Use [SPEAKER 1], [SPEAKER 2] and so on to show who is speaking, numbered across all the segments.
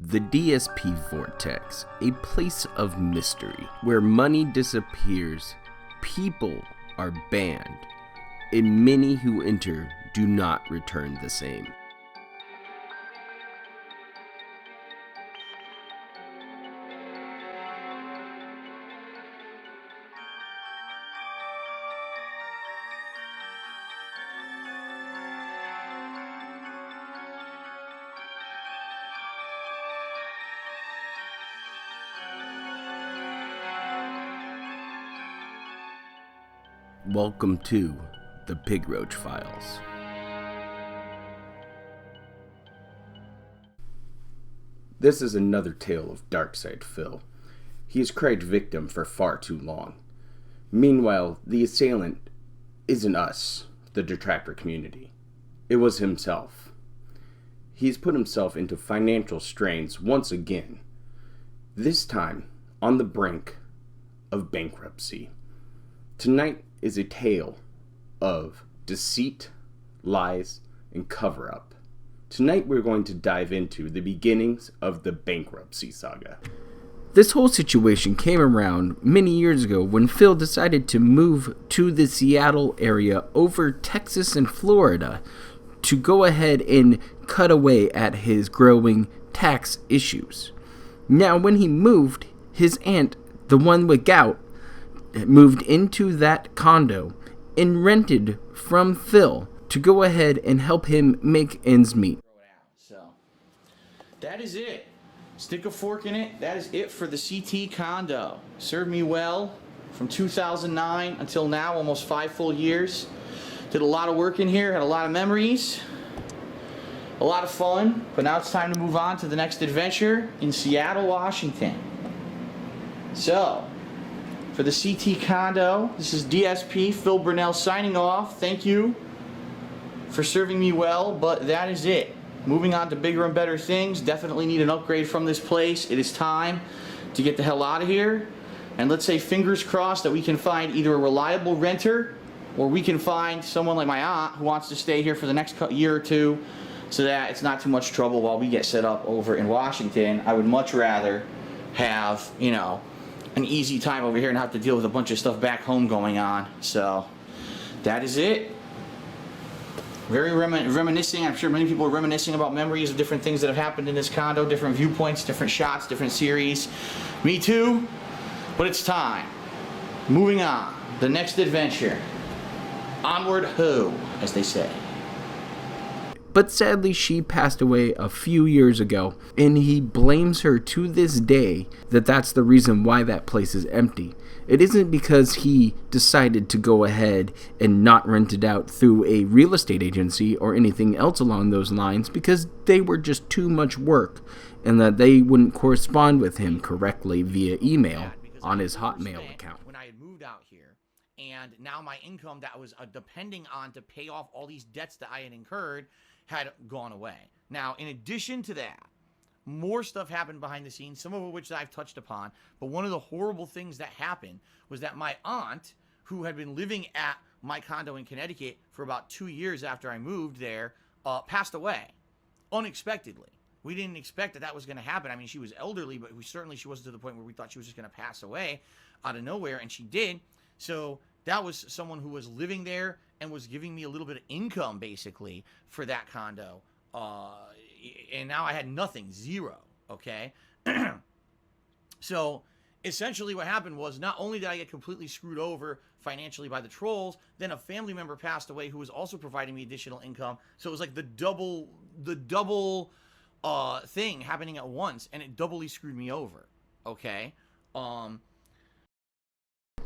[SPEAKER 1] The DSP Vortex, a place of mystery, where money disappears, people are banned, and many who enter do not return the same. Welcome to the Pig Roach Files. This is another tale of DarkSydePhil. He is cried victim for far too long. Meanwhile, the assailant isn't us, the detractor community. It was himself. He's put himself into financial strains once again, this time on the brink of bankruptcy. Tonight is a tale of deceit, lies, and cover-up. Tonight we're going to dive into the beginnings of the bankruptcy saga. This whole situation came around many years ago when Phil decided to move to the Seattle area over Texas and Florida to go ahead and cut away at his growing tax issues. Now, when he moved, his aunt, the one with gout, moved into that condo and rented from Phil to go ahead and help him make ends meet.
[SPEAKER 2] So that is it. Stick a fork in it. That is it for the CT Condo. Served me well from 2009 until now, almost 5 full years. Did a lot of work in here, had a lot of memories, a lot of fun, but now it's time to move on to the next adventure in Seattle, Washington. So, for the CT Condo, this is DSP, Phil Burnell signing off. Thank you for serving me well, but that is it. Moving on to bigger and better things. Definitely need an upgrade from this place. It is time to get the hell out of here. And let's say fingers crossed that we can find either a reliable renter or we can find someone like my aunt who wants to stay here for the next year or two so that it's not too much trouble while we get set up over in Washington. I would much rather have, an easy time over here and have to deal with a bunch of stuff back home going on. So that is it. Very reminiscing. I'm sure many people are reminiscing about memories of different things that have happened in this condo, different viewpoints, different shots, different series. Me too, but it's time. Moving on. The next adventure. Onward ho, as they say.
[SPEAKER 1] But sadly, she passed away a few years ago, and he blames her to this day that that's the reason why that place is empty. It isn't because he decided to go ahead and not rent it out through a real estate agency or anything else along those lines, because they were just too much work and that they wouldn't correspond with him correctly via email on his Hotmail account.
[SPEAKER 2] When I had moved out here, and now my income that was depending on to pay off all these debts that I had incurred had gone away. Now, in addition to that, more stuff happened behind the scenes, some of which I've touched upon, but one of the horrible things that happened was that my aunt, who had been living at my condo in Connecticut for about 2 years after I moved there, passed away unexpectedly. We didn't expect that was going to happen. I mean, she was elderly, but she wasn't to the point where we thought she was just going to pass away out of nowhere, and she did. So that was someone who was living there and was giving me a little bit of income, basically, for that condo. And now I had nothing, zero, okay? So, essentially what happened was not only did I get completely screwed over financially by the trolls, then a family member passed away who was also providing me additional income. So it was like the double thing happening at once, and it doubly screwed me over, okay?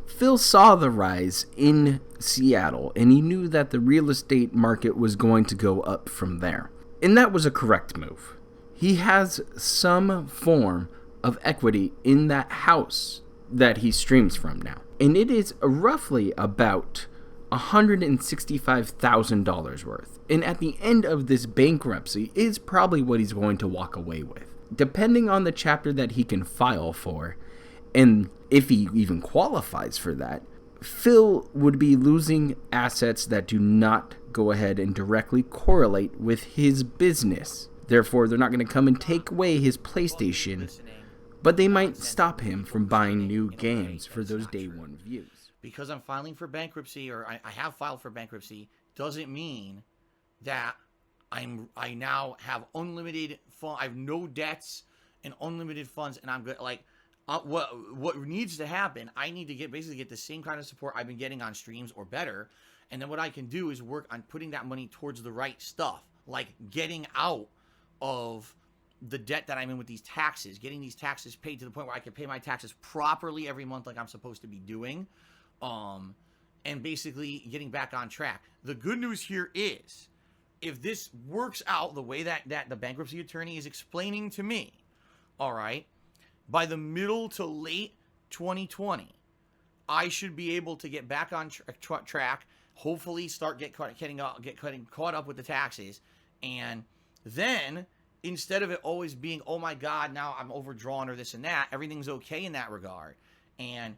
[SPEAKER 1] Phil saw the rise in Seattle, and he knew that the real estate market was going to go up from there. And that was a correct move. He has some form of equity in that house that he streams from now. And it is roughly about $165,000 worth. And at the end of this bankruptcy is probably what he's going to walk away with. Depending on the chapter that he can file for, and if he even qualifies for that, Phil would be losing assets that do not go ahead and directly correlate with his business. Therefore, they're not going to come and take away his PlayStation, but they might stop him from buying new games for those day one views.
[SPEAKER 2] Because I'm filing for bankruptcy, or I have filed for bankruptcy, doesn't mean that I now have unlimited fun. I have no debts and unlimited funds, and I'm good. Like, what needs to happen? I need to basically get the same kind of support I've been getting on streams or better, and then what I can do is work on putting that money towards the right stuff, like getting out of the debt that I'm in with these taxes, getting these taxes paid to the point where I can pay my taxes properly every month like I'm supposed to be doing, and basically getting back on track. The good news here is, if this works out the way that the bankruptcy attorney is explaining to me, all right, by the middle to late 2020, I should be able to get back on track, hopefully start getting caught up with the taxes, and then instead of it always being, oh my God, now I'm overdrawn or this and that, everything's okay in that regard. And,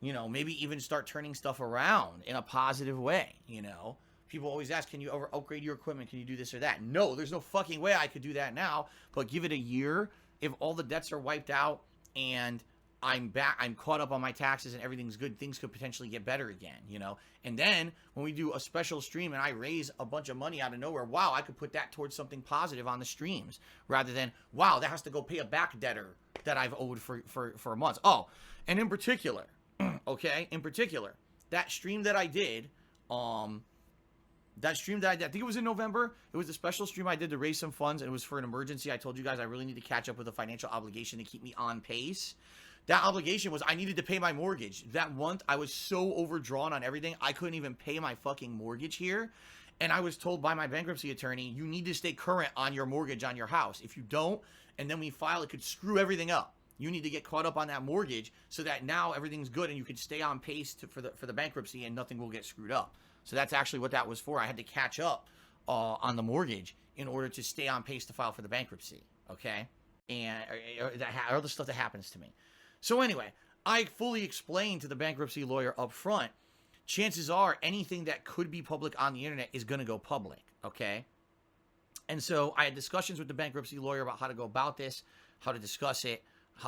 [SPEAKER 2] you know, maybe even start turning stuff around in a positive way, you know. People always ask, can you upgrade your equipment? Can you do this or that? No, there's no fucking way I could do that now. But give it a year. If all the debts are wiped out and I'm caught up on my taxes and everything's good, things could potentially get better again, you know. And then when we do a special stream and I raise a bunch of money out of nowhere, wow, I could put that towards something positive on the streams, rather than, wow, that has to go pay a back debtor that I've owed for months. Oh, and in particular, okay, that stream that I did, I think it was in November. It was a special stream I did to raise some funds, and it was for an emergency. I told you guys I really need to catch up with a financial obligation to keep me on pace. That obligation was I needed to pay my mortgage. That month, I was so overdrawn on everything, I couldn't even pay my fucking mortgage here. And I was told by my bankruptcy attorney, you need to stay current on your mortgage on your house. If you don't, and then we file, it could screw everything up. You need to get caught up on that mortgage so that now everything's good and you can stay on pace for the bankruptcy and nothing will get screwed up. So that's actually what that was for. I had to catch up on the mortgage in order to stay on pace to file for the bankruptcy, okay? And other stuff that happens to me. So anyway, I fully explained to the bankruptcy lawyer up front, chances are anything that could be public on the internet is going to go public, okay? And so I had discussions with the bankruptcy lawyer about how to go about this, how to discuss it,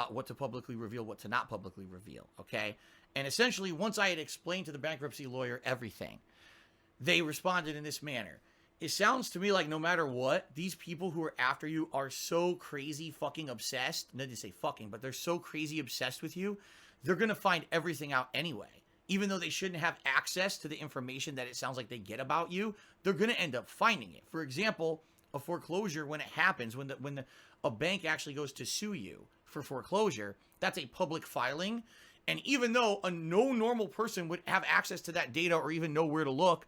[SPEAKER 2] what to publicly reveal, what to not publicly reveal, okay? And essentially, once I had explained to the bankruptcy lawyer everything, they responded in this manner. It sounds to me like no matter what, these people who are after you are so crazy fucking obsessed. Not to say fucking, but they're so crazy obsessed with you. They're going to find everything out anyway. Even though they shouldn't have access to the information that it sounds like they get about you, they're going to end up finding it. For example, a foreclosure, when it happens, when a bank actually goes to sue you for foreclosure, that's a public filing. And even though no normal person would have access to that data or even know where to look,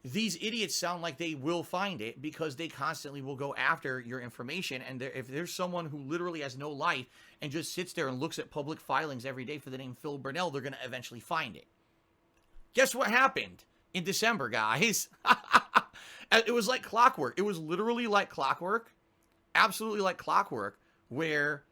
[SPEAKER 2] these idiots sound like they will find it because they constantly will go after your information. And if there's someone who literally has no life and just sits there and looks at public filings every day for the name Phil Burnell, they're going to eventually find it. Guess what happened in December, guys? It was like clockwork. It was literally like clockwork. Absolutely like clockwork, where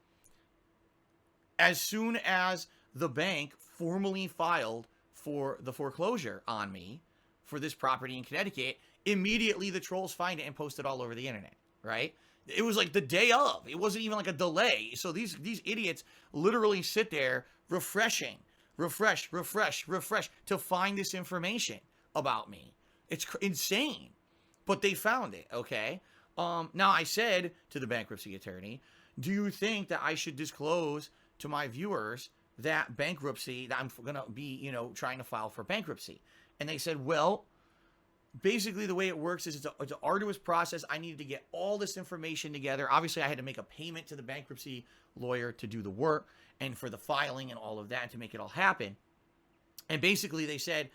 [SPEAKER 2] as soon as the bank formally filed for the foreclosure on me for this property in Connecticut, immediately the trolls find it and post it all over the internet, right? It was like the day of. It wasn't even like a delay. So these idiots literally sit there refresh to find this information about me. It's insane. But they found it, okay? Now I said to the bankruptcy attorney, do you think that I should disclose to my viewers that bankruptcy, that I'm going to be, trying to file for bankruptcy? And they said, well, basically the way it works is it's an arduous process. I needed to get all this information together. Obviously, I had to make a payment to the bankruptcy lawyer to do the work and for the filing and all of that to make it all happen. And basically they said,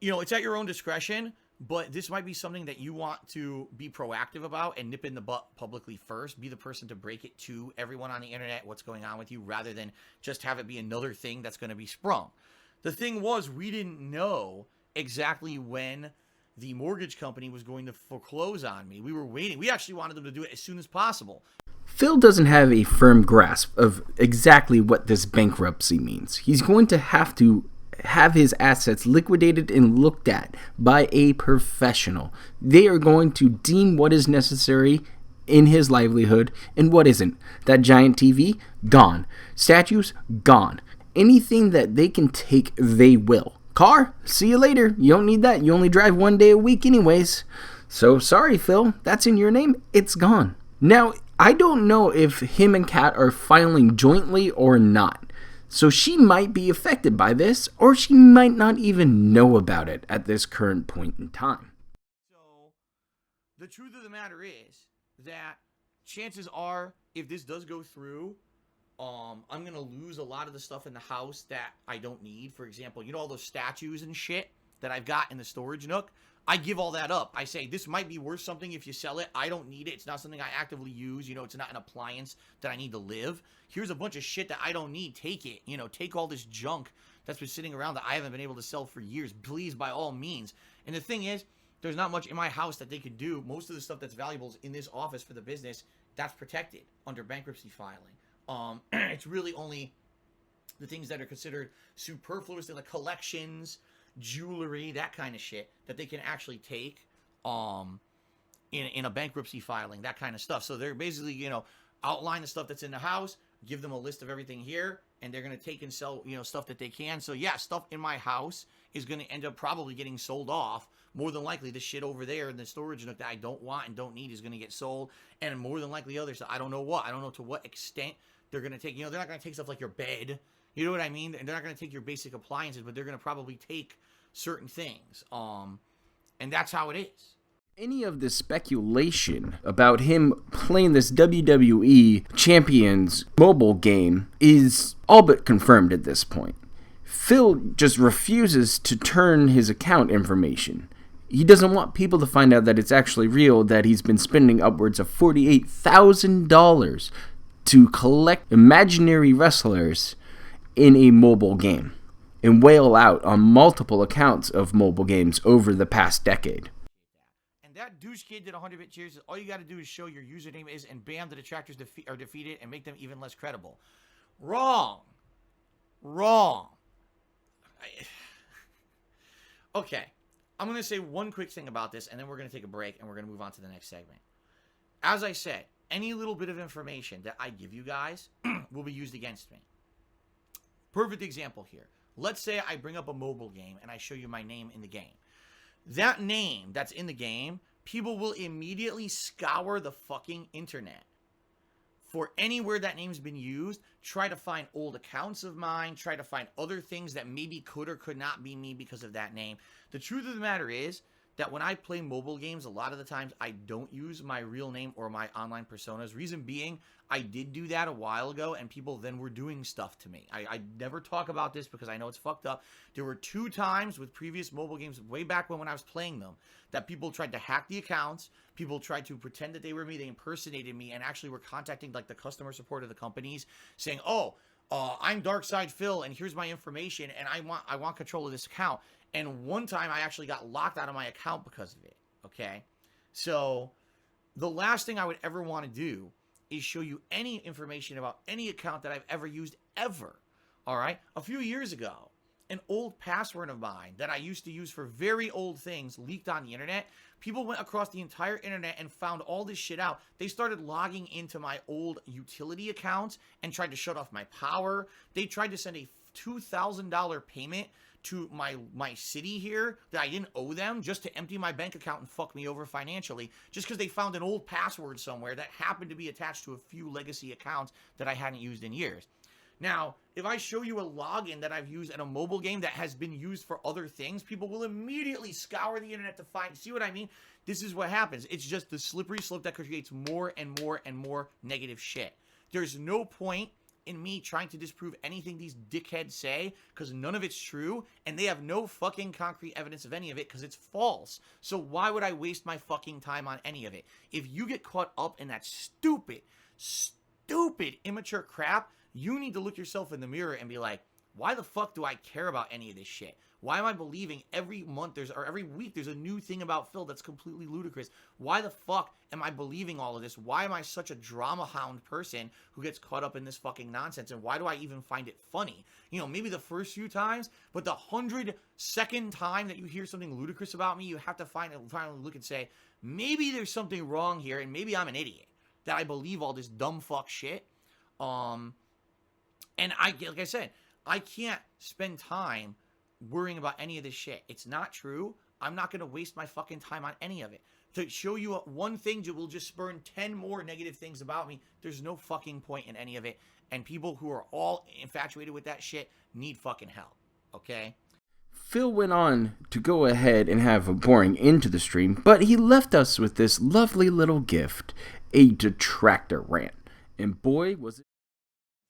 [SPEAKER 2] it's at your own discretion, but this might be something that you want to be proactive about and nip in the butt publicly first. Be the person to break it to everyone on the internet what's going on with you, rather than just have it be another thing that's going to be sprung. The thing was, we didn't know exactly when the mortgage company was going to foreclose on me. We were waiting. We actually wanted them to do it as soon as possible.
[SPEAKER 1] Phil doesn't have a firm grasp of exactly what this bankruptcy means. He's going to have his assets liquidated and looked at by a professional. They are going to deem what is necessary in his livelihood and what isn't. That giant TV, gone. Statues, gone. Anything that they can take, they will. Car, see you later. You don't need that. You only drive 1 day a week anyways. So sorry, Phil. That's in your name. It's gone. Now, I don't know if him and Kat are filing jointly or not. So she might be affected by this, or she might not even know about it at this current point in time.
[SPEAKER 2] So, the truth of the matter is that chances are, if this does go through, I'm going to lose a lot of the stuff in the house that I don't need. For example, you know all those statues and shit that I've got in the storage nook? I give all that up. I say, this might be worth something if you sell it. I don't need it. It's not something I actively use. You know, it's not an appliance that I need to live. Here's a bunch of shit that I don't need. Take it. You know, take all this junk that's been sitting around that I haven't been able to sell for years. Please, by all means. And the thing is, there's not much in my house that they could do. Most of the stuff that's valuable is in this office for the business. That's protected under bankruptcy filing. It's really only the things that are considered superfluous, like collections, jewelry, that kind of shit, that they can actually take in a bankruptcy filing, that kind of stuff. So they're basically, you know, outline the stuff that's in the house, give them a list of everything here, and they're going to take and sell, you know, stuff that they can. So yeah, stuff in my house is going to end up probably getting sold off. More than likely, the shit over there in the storage nook that I don't want and don't need is going to get sold. And more than likely, other stuff, I don't know what. I don't know to what extent they're going to take. You know, they're not going to take stuff like your bed. You know what I mean? And they're not going to take your basic appliances, but they're going to probably take certain things. And that's how it is.
[SPEAKER 1] Any of this speculation about him playing this WWE Champions mobile game is all but confirmed at this point. Phil just refuses to turn his account information. He doesn't want people to find out that it's actually real, that he's been spending upwards of $48,000 to collect imaginary wrestlers in a mobile game and whale out on multiple accounts of mobile games over the past decade.
[SPEAKER 2] And that douche kid did 100-bit cheers. All you got to do is show your username is, and bam, the detractors are defeated and make them even less credible. Wrong. Okay, I'm going to say one quick thing about this, and then we're going to take a break, and we're going to move on to the next segment. As I said, any little bit of information that I give you guys will be used against me. Perfect example here. Let's say I bring up a mobile game, and I show you my name in the game. That name that's in the game, people will immediately scour the fucking internet for anywhere that name's been used, try to find old accounts of mine, try to find other things that maybe could or could not be me because of that name. The truth of the matter is that when I play mobile games, a lot of the times I don't use my real name or my online personas. Reason being, I did do that a while ago, and people then were doing stuff to me. I never talk about this because I know it's fucked up. There were 2 times with previous mobile games, way back when I was playing them, that people tried to hack the accounts. People tried to pretend that they were me. They impersonated me and actually were contacting like the customer support of the companies saying, oh, I'm DarkSydePhil, and here's my information, and I want control of this account. And one time I actually got locked out of my account because of it, okay? So the last thing I would ever want to do is show you any information about any account that I've ever used ever, all right? A few years ago, an old password of mine that I used to use for very old things leaked on the internet. People went across the entire internet and found all this shit out. They started logging into my old utility accounts and tried to shut off my power. They tried to send a $2,000 payment to my city here that I didn't owe them, just to empty my bank account and fuck me over financially, just because they found an old password somewhere that happened to be attached to a few legacy accounts that I hadn't used in years. Now, if I show you a login that I've used in a mobile game that has been used for other things, people will immediately scour the internet to find. See what I mean? This is what happens. It's just the slippery slope that creates more and more and more negative shit. There's no point in me trying to disprove anything these dickheads say, because none of it's true, and they have no fucking concrete evidence of any of it because it's false. So why would I waste my fucking time on any of it? If you get caught up in that stupid, immature crap, you need to look yourself in the mirror and be like, why the fuck do I care about any of this shit? Why am I believing every month or every week there's a new thing about Phil that's completely ludicrous? Why the fuck am I believing all of this? Why am I such a drama hound person who gets caught up in this fucking nonsense? And why do I even find it funny? You know, maybe the first few times, but the 100-second time that you hear something ludicrous about me, you have to finally look and say, maybe there's something wrong here, and maybe I'm an idiot.
[SPEAKER 3] that I believe all this dumb fuck shit. And like I said, I can't spend time worrying about any of this shit. It's not true. I'm not going to waste my fucking time on any of it. To show you one thing will just spurn 10 more negative things about me. There's no fucking point in any of it. And people who are all infatuated with that shit need fucking help. Okay?
[SPEAKER 1] Phil went on to go ahead and have a boring end to the stream, but he left us with this lovely little gift, a detractor rant. And boy, was it...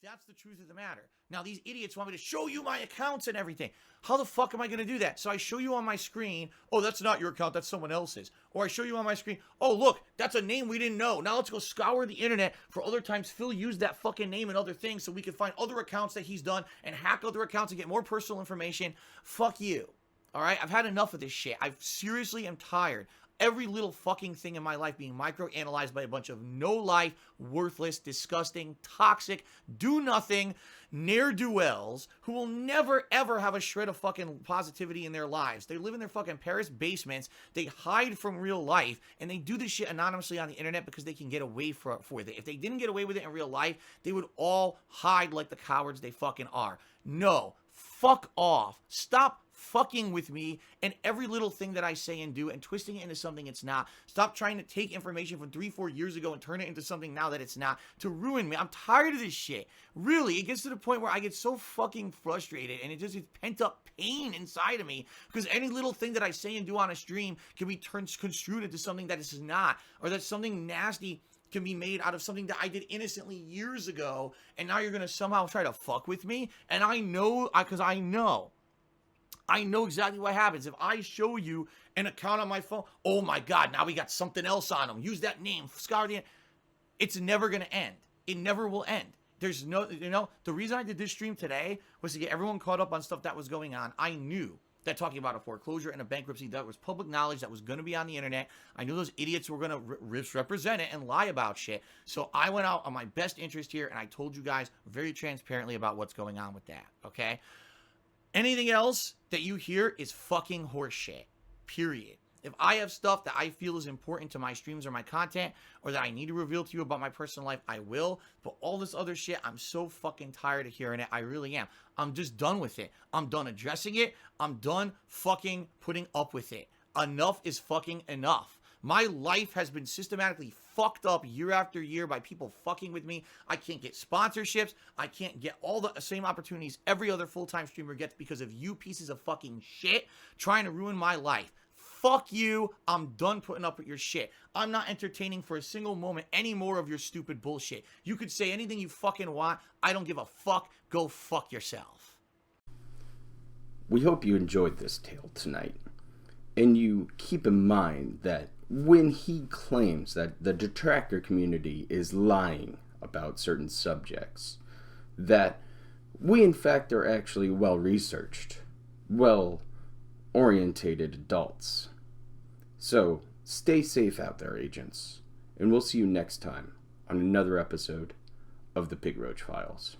[SPEAKER 3] That's the truth of the matter. Now, these idiots want me to show you my accounts and everything. How the fuck am I going to do that? So I show you on my screen, oh, that's not your account, that's someone else's. Or I show you on my screen, oh, look, that's a name we didn't know. Now let's go scour the internet for other times Phil used that fucking name and other things so we can find other accounts that he's done and hack other accounts and get more personal information. Fuck you. All right? I've had enough of this shit. I seriously am tired. Every little fucking thing in my life being micro-analyzed by a bunch of no-life, worthless, disgusting, toxic, do-nothing ne'er-do-wells who will never, ever have a shred of fucking positivity in their lives. They live in their fucking Paris basements, they hide from real life, and they do this shit anonymously on the internet because they can get away with it. If they didn't get away with it in real life, they would all hide like the cowards they fucking are. No. Fuck off. Stop fucking with me and every little thing that I say and do and twisting it into something it's not. Stop trying to take information from 3-4 years ago and turn it into something now that it's not to ruin me. I'm tired of this shit. Really, it gets to the point where I get so fucking frustrated and it just is pent up pain inside of me because any little thing that I say and do on a stream can be construed into something that it's not, or that something nasty can be made out of something that I did innocently years ago, and now you're going to somehow try to fuck with me. And I know, because I know exactly what happens. If I show you an account on my phone, oh my God, now we got something else on them. Use that name, scour the... It's never going to end. It never will end. There's no, the reason I did this stream today was to get everyone caught up on stuff that was going on. I knew that talking about a foreclosure and a bankruptcy, that was public knowledge that was going to be on the internet. I knew those idiots were going to misrepresent it and lie about shit. So I went out on my best interest here, and I told you guys very transparently about what's going on with that, okay? Anything else that you hear is fucking horseshit, period. If I have stuff that I feel is important to my streams or my content, or that I need to reveal to you about my personal life, I will. But all this other shit, I'm so fucking tired of hearing it. I really am. I'm just done with it. I'm done addressing it. I'm done fucking putting up with it. Enough is fucking enough. My life has been systematically fucked up year after year by people fucking with me. I can't get sponsorships. I can't get all the same opportunities every other full-time streamer gets because of you pieces of fucking shit trying to ruin my life. Fuck you. I'm done putting up with your shit. I'm not entertaining for a single moment any more of your stupid bullshit. You could say anything you fucking want. I don't give a fuck. Go fuck yourself.
[SPEAKER 1] We hope you enjoyed this tale tonight. And you keep in mind that when he claims that the detractor community is lying about certain subjects, that we in fact are actually well-researched, well-orientated adults. So, stay safe out there, agents, and we'll see you next time on another episode of the Pig Roach Files.